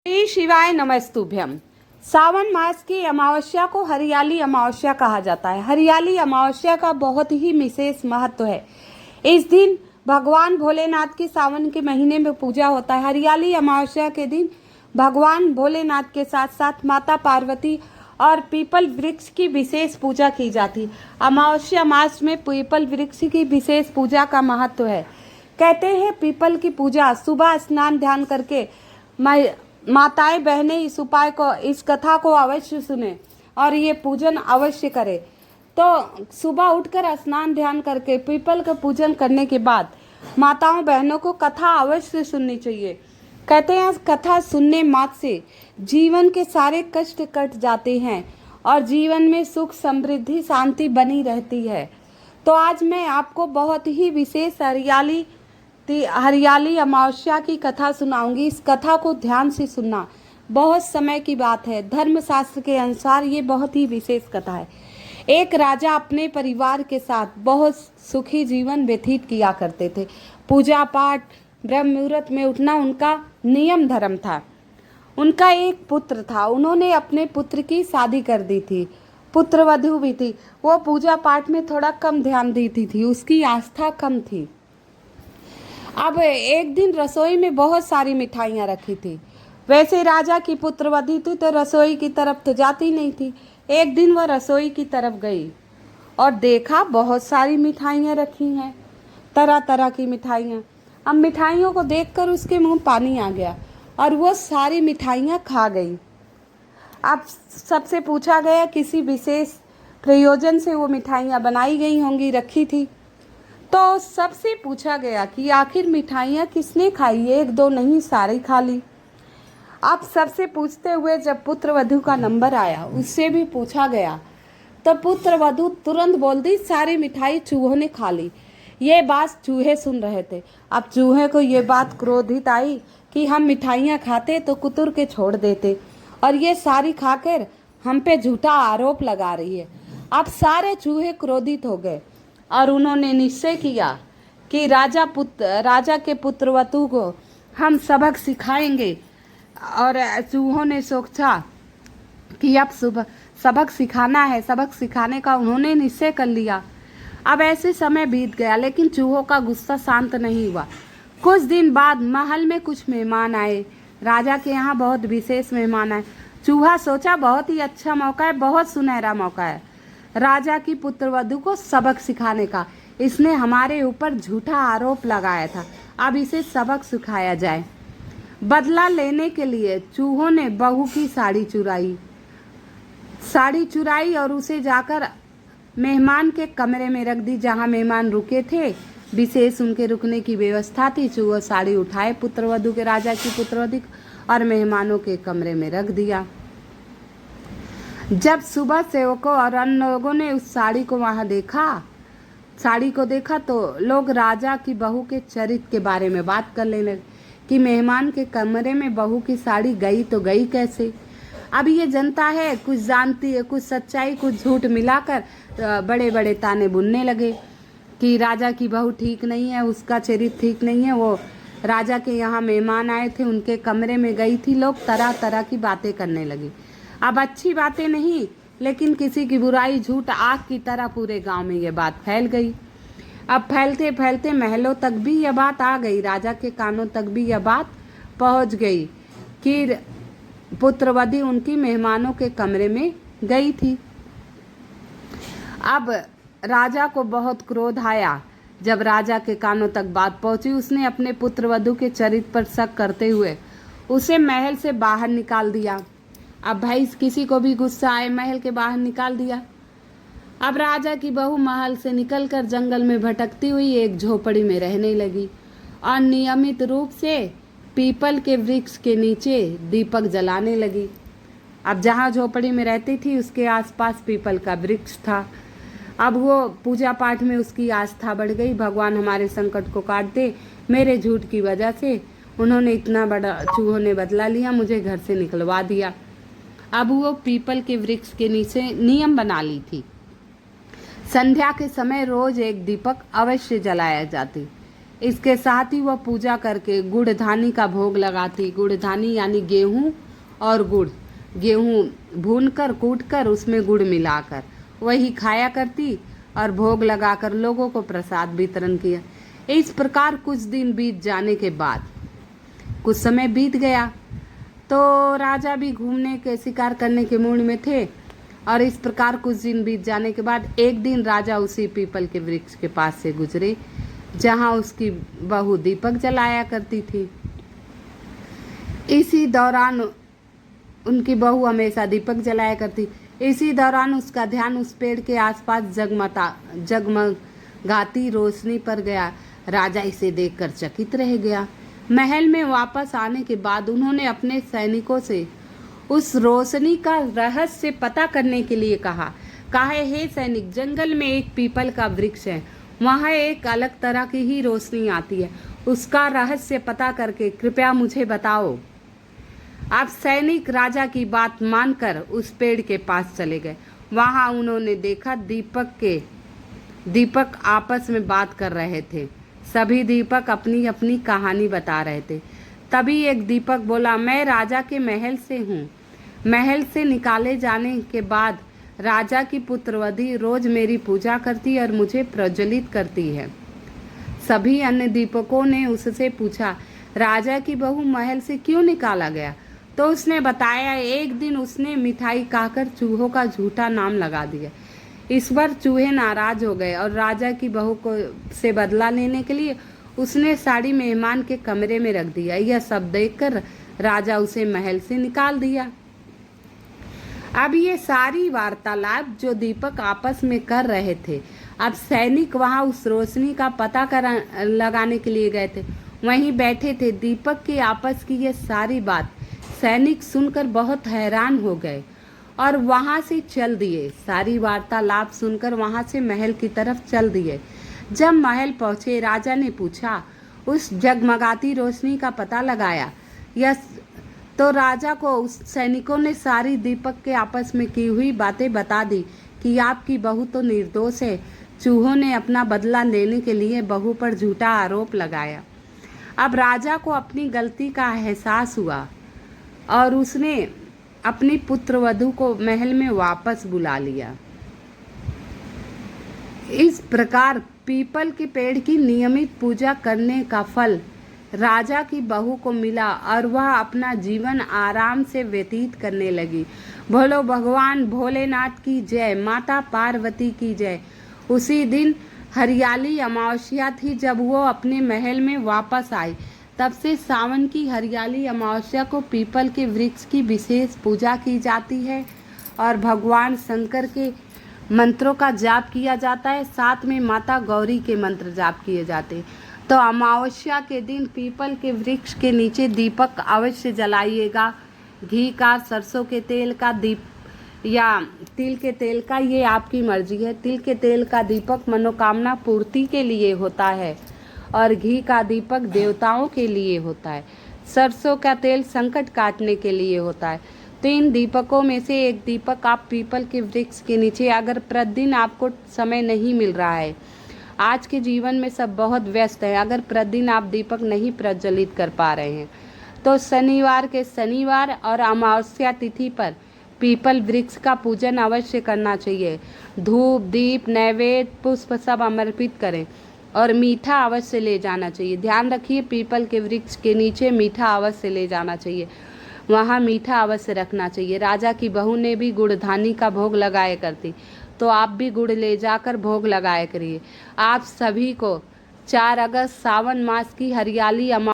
श्री शिवाय नमस्तुभ्यम। सावन मास की अमावस्या को हरियाली अमावस्या कहा जाता है। हरियाली अमावस्या का बहुत ही विशेष महत्व है। इस दिन भगवान भोलेनाथ की सावन के महीने में पूजा होता है। हरियाली अमावस्या के दिन भगवान भोलेनाथ के साथ साथ माता पार्वती और पीपल वृक्ष की विशेष पूजा की जाती। अमावस्या मास में पीपल वृक्ष की विशेष पूजा का महत्व है। कहते हैं पीपल की पूजा सुबह स्नान ध्यान करके माताएं बहनें इस कथा को अवश्य सुने और ये पूजन अवश्य करें। तो सुबह उठकर स्नान ध्यान करके पीपल का पूजन करने के बाद माताओं बहनों को कथा अवश्य सुननी चाहिए। कहते हैं कथा सुनने मात्र से जीवन के सारे कष्ट कट जाते हैं और जीवन में सुख समृद्धि शांति बनी रहती है। तो आज मैं आपको बहुत ही विशेष हरियाली अमावस्या की कथा सुनाऊंगी। इस कथा को ध्यान से सुनना, बहुत समय की बात है। धर्मशास्त्र के अनुसार ये बहुत ही विशेष कथा है। एक राजा अपने परिवार के साथ बहुत सुखी जीवन व्यतीत किया करते थे। पूजा पाठ ब्रह्म मुहूर्त में उठना उनका नियम धर्म था। उनका एक पुत्र था। उन्होंने अपने पुत्र की शादी कर दी थी। पुत्र वधू भी थी। वो पूजा पाठ में थोड़ा कम ध्यान देती थी। उसकी आस्था कम थी। अब एक दिन रसोई में बहुत सारी मिठाइयाँ रखी थी। वैसे राजा की पुत्रवधू थी तो रसोई की तरफ तो जाती नहीं थी। एक दिन वह रसोई की तरफ गई और देखा बहुत सारी मिठाइयाँ रखी हैं, तरह तरह की मिठाइयाँ। अब मिठाइयों को देखकर उसके मुंह पानी आ गया और वो सारी मिठाइयाँ खा गई। अब सबसे पूछा गया किसी विशेष प्रयोजन से वो मिठाइयाँ बनाई गई होंगी, रखी थी। तो सबसे पूछा गया कि आखिर मिठाइयाँ किसने खाई, एक दो नहीं सारी खा ली। अब सबसे पूछते हुए जब पुत्र वधू का नंबर आया, उससे भी पूछा गया तो पुत्र वधू तुरंत बोल दी सारी मिठाई चूहों ने खा ली। ये बात चूहे सुन रहे थे। अब चूहे को ये बात क्रोधित आई कि हम मिठाइयाँ खाते तो कुतर के छोड़ देते और ये सारी खाकर हम पे झूठा आरोप लगा रही है। अब सारे चूहे क्रोधित हो गए और उन्होंने निश्चय किया कि राजा के पुत्रवधू को हम सबक सिखाएंगे। और चूहों ने सोचा कि अब सबक सिखाना है। सबक सिखाने का उन्होंने निश्चय कर लिया। अब ऐसे समय बीत गया लेकिन चूहों का गुस्सा शांत नहीं हुआ। कुछ दिन बाद महल में कुछ मेहमान आए। राजा के यहाँ बहुत विशेष मेहमान आए। चूहा सोचा बहुत ही अच्छा मौका है, बहुत सुनहरा मौका है राजा की पुत्रवधू को सबक सिखाने का। इसने हमारे ऊपर झूठा आरोप लगाया था, अब इसे सबक सिखाया जाए। बदला लेने के लिए चूहों ने बहू की साड़ी चुराई और उसे जाकर मेहमान के कमरे में रख दी जहां मेहमान रुके थे। विशेष उनके रुकने की व्यवस्था थी। चूहा साड़ी उठाए पुत्रवधू के, राजा की पुत्रवधू और मेहमानों के कमरे में रख दिया। जब सुबह सेवकों और अन्य लोगों ने उस साड़ी को देखा तो लोग राजा की बहू के चरित्र के बारे में बात करने लगे कि मेहमान के कमरे में बहू की साड़ी गई तो गई कैसे। अब ये जनता है, कुछ जानती है, कुछ सच्चाई कुछ झूठ मिलाकर बड़े बड़े ताने बुनने लगे कि राजा की बहू ठीक नहीं है, उसका चरित्र ठीक नहीं है, वो राजा के यहाँ मेहमान आए थे उनके कमरे में गई थी। लोग तरह तरह की बातें करने लगे। अब अच्छी बातें नहीं लेकिन किसी की बुराई झूठ आग की तरह पूरे गांव में ये बात फैल गई। अब फैलते फैलते महलों तक भी यह बात आ गई। राजा के कानों तक भी यह बात पहुंच गई कि पुत्रवधू उनकी मेहमानों के कमरे में गई थी। अब राजा को बहुत क्रोध आया। जब राजा के कानों तक बात पहुंची, उसने अपने पुत्रवधू के चरित्र पर शक करते हुए उसे महल से बाहर निकाल दिया। अब भाई किसी को भी गुस्सा आए, महल के बाहर निकाल दिया। अब राजा की बहू महल से निकलकर जंगल में भटकती हुई एक झोपड़ी में रहने लगी और नियमित रूप से पीपल के वृक्ष के नीचे दीपक जलाने लगी। अब जहाँ झोपड़ी में रहती थी उसके आसपास पीपल का वृक्ष था। अब वो पूजा पाठ में उसकी आस्था बढ़ गई। भगवान हमारे संकट को काट दे, मेरे झूठ की वजह से उन्होंने इतना बड़ा चूहों ने बदला लिया, मुझे घर से निकलवा दिया। अब वो पीपल के वृक्ष के नीचे नियम बना ली थी, संध्या के समय रोज एक दीपक अवश्य जलाया जाती। इसके साथ ही वह पूजा करके गुड़धानी का भोग लगाती। गुड़धानी यानी गेहूँ और गुड़, गेहूँ भून कर कूट कर उसमें गुड़ मिलाकर वही खाया करती और भोग लगाकर लोगों को प्रसाद वितरण किया। इस प्रकार कुछ दिन बीत जाने के बाद, कुछ समय बीत गया तो राजा भी घूमने के शिकार करने के मूड में थे। और इस प्रकार कुछ दिन बीत जाने के बाद एक दिन राजा उसी पीपल के वृक्ष के पास से गुजरे जहाँ उसकी बहू दीपक जलाया करती थी। इसी दौरान उनकी बहू हमेशा दीपक जलाया करती। इसी दौरान उसका ध्यान उस पेड़ के आसपास जगमगाती रोशनी पर गया। राजा इसे देखकर चकित रह गया। महल में वापस आने के बाद उन्होंने अपने सैनिकों से उस रोशनी का रहस्य पता करने के लिए कहा हे सैनिक, जंगल में एक पीपल का वृक्ष है, वहाँ एक अलग तरह की ही रोशनी आती है, उसका रहस्य पता करके कृपया मुझे बताओ। अब सैनिक राजा की बात मानकर उस पेड़ के पास चले गए। वहाँ उन्होंने देखा दीपक आपस में बात कर रहे थे। सभी दीपक अपनी अपनी कहानी बता रहे थे। तभी एक दीपक बोला, मैं राजा के महल से हूँ। महल से निकाले जाने के बाद राजा की पुत्रवधि रोज मेरी पूजा करती और मुझे प्रज्वलित करती है। सभी अन्य दीपकों ने उससे पूछा, राजा की बहू महल से क्यों निकाला गया? तो उसने बताया, एक दिन उसने मिठाई खाकर चूहों का झूठा नाम लगा दिया। इस बार चूहे नाराज हो गए और राजा की बहू को से बदला लेने के लिए उसने साड़ी मेहमान के कमरे में रख दिया। यह सब देखकर राजा उसे महल से निकाल दिया। अब ये सारी वार्तालाप जो दीपक आपस में कर रहे थे, अब सैनिक वहां उस रोशनी का पता लगाने के लिए गए थे, वहीं बैठे थे। दीपक की आपस की ये सारी बात सैनिक सुनकर बहुत हैरान हो गए और वहां से चल दिए। सारी वार्तालाप सुनकर वहां से महल की तरफ चल दिए। जब महल पहुंचे, राजा ने पूछा, उस जगमगाती रोशनी का पता लगाया? यस। तो राजा को उस सैनिकों ने सारी दीपक के आपस में की हुई बातें बता दी कि आपकी बहू तो निर्दोष है। चूहों ने अपना बदला लेने के लिए बहू पर झूठा आरोप लगाया। अब राजा को अपनी गलती का एहसास हुआ और उसने अपनी पुत्रवधू को महल में वापस बुला लिया। इस प्रकार पीपल के पेड़ की नियमित पूजा करने का फल राजा की बहू को मिला और वह अपना जीवन आराम से व्यतीत करने लगी। बोलो भगवान भोलेनाथ की जय, माता पार्वती की जय। उसी दिन हरियाली अमावस्या थी जब वो अपने महल में वापस आई। तब से सावन की हरियाली अमावस्या को पीपल के वृक्ष की विशेष पूजा की जाती है और भगवान शंकर के मंत्रों का जाप किया जाता है। साथ में माता गौरी के मंत्र जाप किए जाते हैं। तो अमावस्या के दिन पीपल के वृक्ष के नीचे दीपक अवश्य जलाइएगा। घी का, सरसों के तेल का दीप या तिल के तेल का, ये आपकी मर्जी है। तिल के तेल का दीपक मनोकामना पूर्ति के लिए होता है और घी का दीपक देवताओं के लिए होता है। सरसों का तेल संकट काटने के लिए होता है। तो इन दीपकों में से एक दीपक आप पीपल के वृक्ष के नीचे, अगर प्रतिदिन आपको समय नहीं मिल रहा है, आज के जीवन में सब बहुत व्यस्त है, अगर प्रतिदिन आप दीपक नहीं प्रज्वलित कर पा रहे हैं तो शनिवार के शनिवार और अमावस्या तिथि पर पीपल वृक्ष का पूजन अवश्य करना चाहिए। धूप, दीप, नैवेद्य, पुष्प सब समर्पित करें और मीठा अवश्य ले जाना चाहिए। ध्यान रखिए, पीपल के वृक्ष के नीचे मीठा अवश्य ले जाना चाहिए, वहाँ मीठा अवश्य रखना चाहिए। राजा की बहू ने भी गुड़धानी का भोग लगाया करती, तो आप भी गुड़ ले जाकर भोग लगाया करिए। आप सभी को 4 अगस्त सावन मास की हरियाली